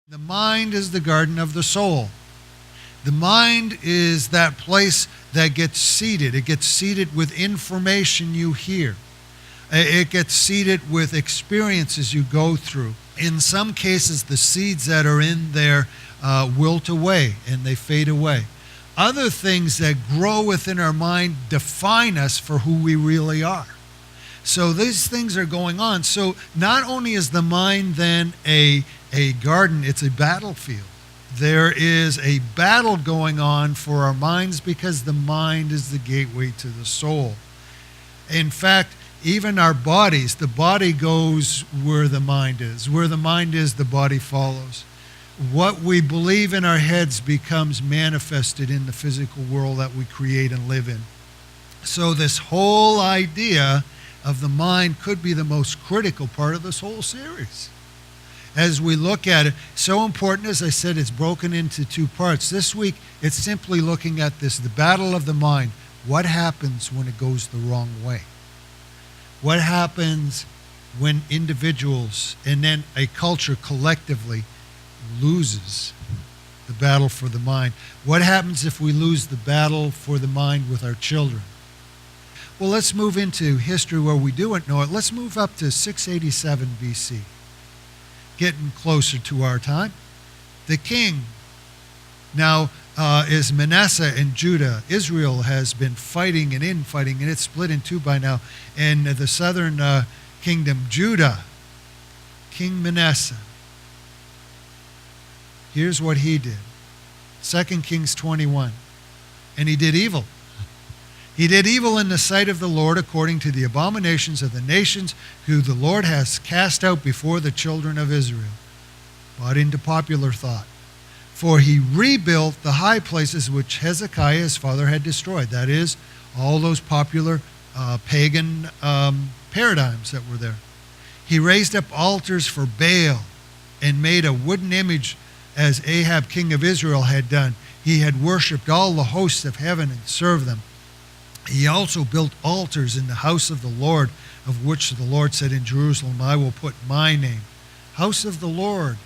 The mind is the garden of the soul. The mind is that place that gets seeded. It gets seeded with information you hear. It gets seeded with experiences you go through. In some cases, the seeds that are in there wilt away and they fade away. Other things that grow within our mind define us for who we really are. So these things are going on. So not only is the mind then a garden, it's a battlefield. There is a battle going on for our minds because the mind is the gateway to the soul. In fact, even our bodies, the body goes where the mind is. Where the mind is, the body follows. What we believe in our heads becomes manifested in the physical world that we create and live in. So this whole idea of the mind could be the most critical part of this whole series. As we look at it, so important, as I said, it's broken into two parts. This week, it's simply looking at this, the battle of the mind. What happens when it goes the wrong way? What happens when individuals and then a culture collectively loses the battle for the mind? What happens if we lose the battle for the mind with our children? Well, let's move into history where we do know it. Let's move up to 687 BC. Getting closer to our time. The king now is Manasseh and Judah. Israel has been fighting and infighting, and it's split in two by now. And the southern kingdom, Judah, King Manasseh. Here's what he did. 2 Kings 21. And he did evil. He did evil in the sight of the Lord according to the abominations of the nations who the Lord has cast out before the children of Israel. Bought into popular thought. For he rebuilt the high places which Hezekiah his father had destroyed. That is, all those popular pagan paradigms that were there. He raised up altars for Baal and made a wooden image as Ahab king of Israel had done. He had worshipped all the hosts of heaven and served them. He also built altars in the house of the Lord, of which the Lord said in Jerusalem, I will put my name. House of the Lord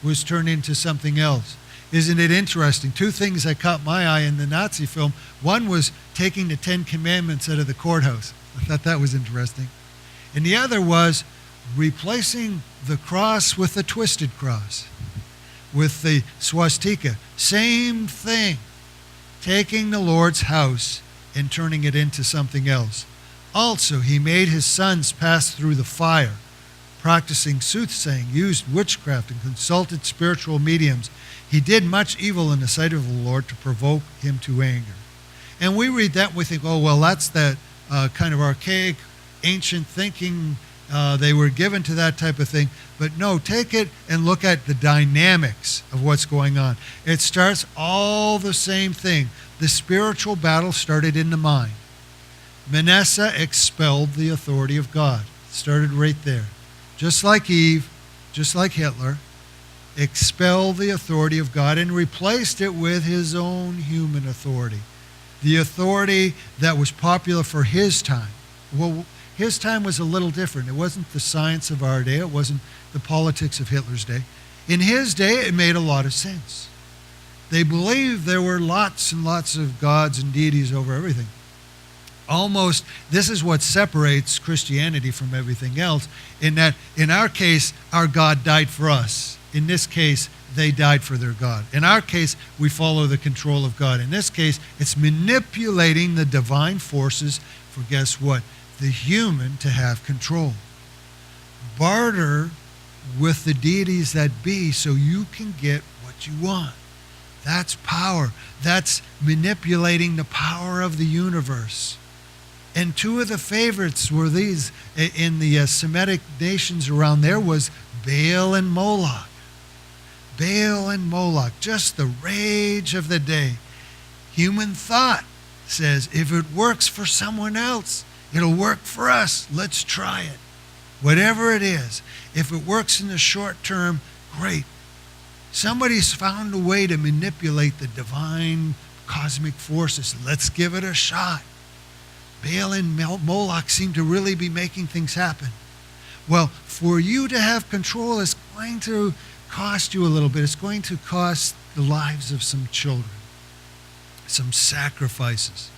was turned into something else. Isn't it interesting? Two things that caught my eye in the Nazi film. One was taking the 10 Commandments out of the courthouse. I thought that was interesting. And the other was replacing the cross with a twisted cross, with the swastika. Same thing. Taking the Lord's house and turning it into something else. Also, he made his sons pass through the fire, practicing soothsaying, used witchcraft, and consulted spiritual mediums. He did much evil in the sight of the Lord to provoke him to anger. And we read that and we think, oh, well, that's that kind of archaic, ancient thinking. They were given to that type of thing. But no, take it and look at the dynamics of what's going on. It starts all the same thing. The spiritual battle started in the mind. Manasseh expelled the authority of God. It started right there. Just like Eve, just like Hitler, expelled the authority of God and replaced it with his own human authority. The authority that was popular for his time. Well, his time was a little different. It wasn't the science of our day. It wasn't the politics of Hitler's day. In his day, it made a lot of sense. They believed there were lots and lots of gods and deities over everything. Almost, this is what separates Christianity from everything else, in that, in our case, our God died for us. In this case, they died for their God. In our case, we follow the control of God. In this case, it's manipulating the divine forces for, guess what? The human to have control. Barter with the deities that be so you can get what you want. That's power. That's manipulating the power of the universe. And two of the favorites were these in the Semitic nations around there was Baal and Moloch. Baal and Moloch, just the rage of the day. Human thought says, if it works for someone else, it'll work for us. Let's try it. Whatever it is. If it works in the short term, great. Somebody's found a way to manipulate the divine cosmic forces. Let's give it a shot. Baal and Moloch seem to really be making things happen. Well, for you to have control is going to cost you a little bit. It's going to cost the lives of some children, some sacrifices.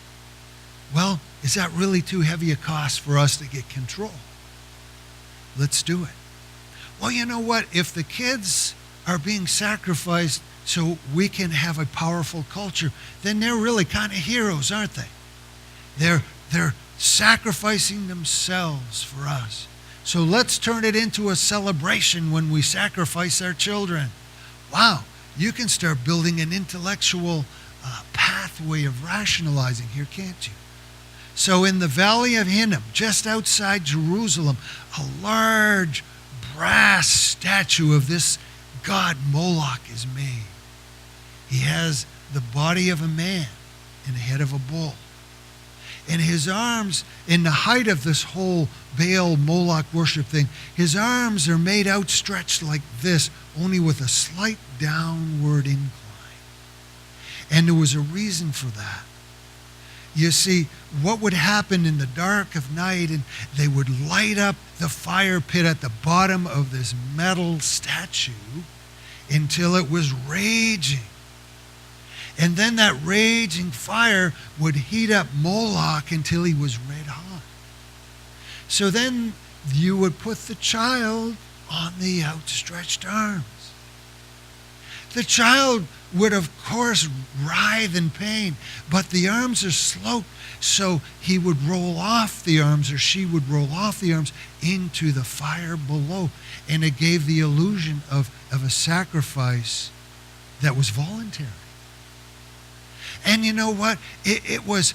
Well, is that really too heavy a cost for us to get control? Let's do it. Well, you know what? If the kids are being sacrificed so we can have a powerful culture, then they're really kind of heroes, aren't they? They're sacrificing themselves for us. So let's turn it into a celebration when we sacrifice our children. Wow, you can start building an intellectual pathway of rationalizing here, can't you? So in the Valley of Hinnom, just outside Jerusalem, a large brass statue of this god Moloch is made. He has the body of a man and the head of a bull. And his arms, in the height of this whole Baal Moloch worship thing, his arms are made outstretched like this, only with a slight downward incline. And there was a reason for that. You see, what would happen in the dark of night, and they would light up the fire pit at the bottom of this metal statue until it was raging. And then that raging fire would heat up Moloch until he was red hot. So then you would put the child on the outstretched arms. The child would, of course, writhe in pain, but the arms are sloped, so he would roll off the arms, or she would roll off the arms into the fire below. And it gave the illusion of a sacrifice that was voluntary. And you know what? It was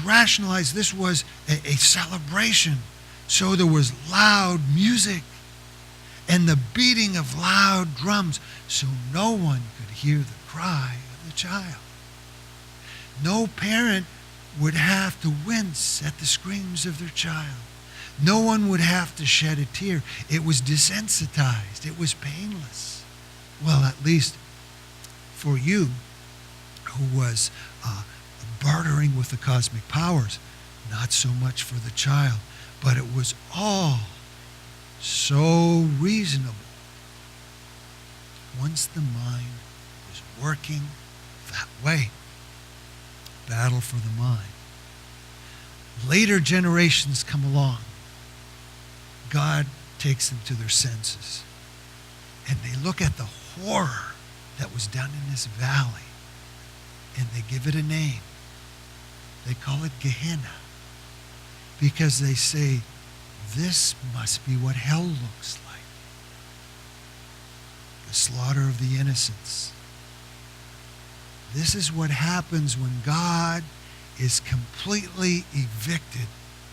rationalized. This was a celebration. So there was loud music and the beating of loud drums, so no one could hear the cry of the child. No parent would have to wince at the screams of their child. No one would have to shed a tear. It was desensitized. It was painless. Well, at least for you, who was bartering with the cosmic powers, not so much for the child, but it was all so reasonable once the mind was working that way. Battle for the mind. Later generations come along. God takes them to their senses, and they look at the horror that was done in this valley, and they give it a name. They call it Gehenna, because they say, this must be what hell looks like. The slaughter of the innocents. This is what happens when God is completely evicted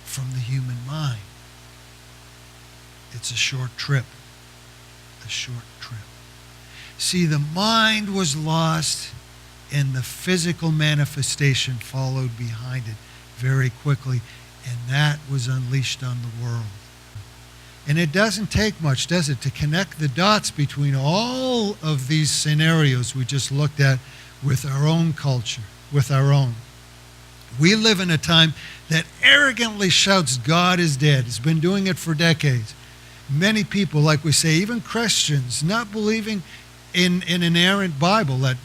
from the human mind. It's a short trip. A short trip. See, the mind was lost, and the physical manifestation followed behind it very quickly, and that was unleashed on the world. And it doesn't take much, does it, to connect the dots between all of these scenarios we just looked at with our own culture, with our own. We live in a time that arrogantly shouts God is dead. It's been doing it for decades. Many people, like we say, even Christians, not believing in an inerrant Bible, that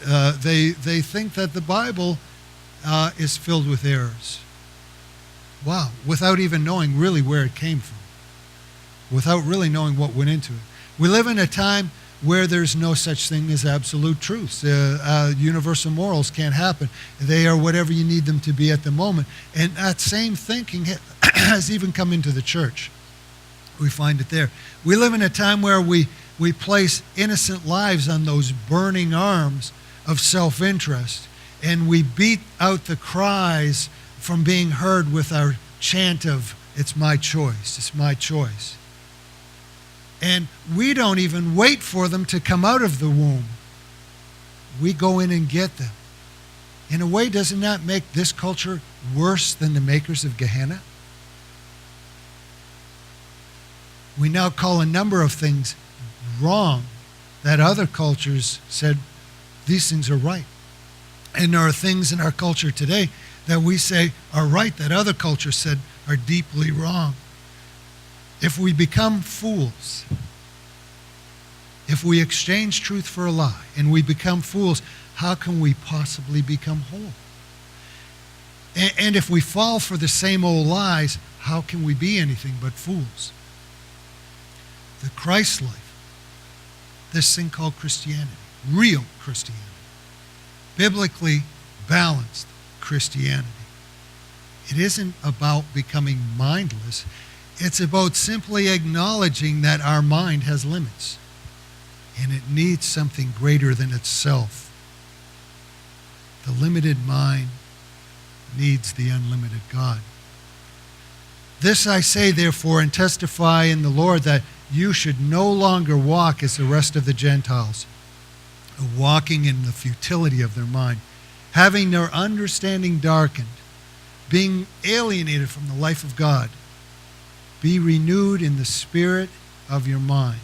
they think that the Bible is filled with errors. Wow, without even knowing really where it came from, without really knowing what went into it. We live in a time where there's no such thing as absolute truths. Universal morals can't happen. They are whatever you need them to be at the moment. And that same thinking has even come into the church. We find it there. We live in a time where we place innocent lives on those burning arms of self-interest, and we beat out the cries from being heard with our chant of, it's my choice, it's my choice. And we don't even wait for them to come out of the womb. We go in and get them. In a way, doesn't that make this culture worse than the makers of Gehenna? We now call a number of things wrong that other cultures said these things are right. And there are things in our culture today that we say are right that other cultures said are deeply wrong. If we become fools, if we exchange truth for a lie and we become fools, how can we possibly become whole? And if we fall for the same old lies, how can we be anything but fools? The Christ life, this thing called Christianity, real Christianity, biblically balanced Christianity, it isn't about becoming mindless. It's about simply acknowledging that our mind has limits and it needs something greater than itself. The limited mind needs the unlimited God. This I say, therefore, and testify in the Lord, that you should no longer walk as the rest of the Gentiles, walking in the futility of their mind, having their understanding darkened, being alienated from the life of God. Be renewed in the spirit of your mind,